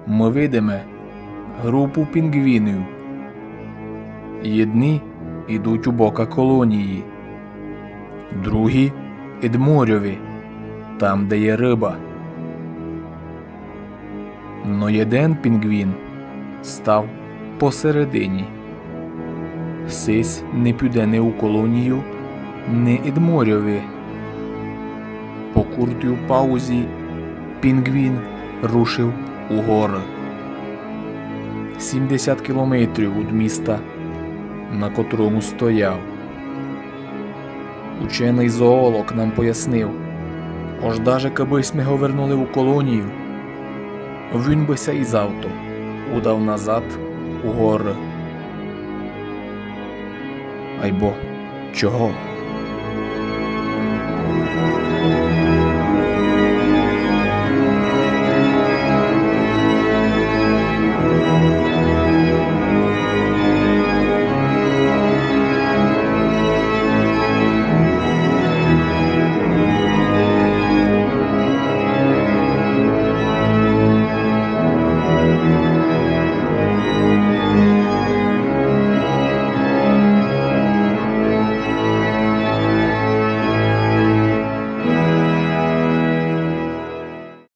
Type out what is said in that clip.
Ми видимо групу пінгвінів. Єдні йдуть у бока колонії, другі – Едморьові, там, де є риба. Но єден пінгвін став посередині. Сись не піде ні у колонію, ні Едморьові. По куртій паузі пінгвін рушив у гори. 70 кілометрів від міста, на котрому стояв. Учений зоолог нам пояснив, ож даже кабись ми повернули у колонію, він бися із авто удав назад у гори. Айбо, чого?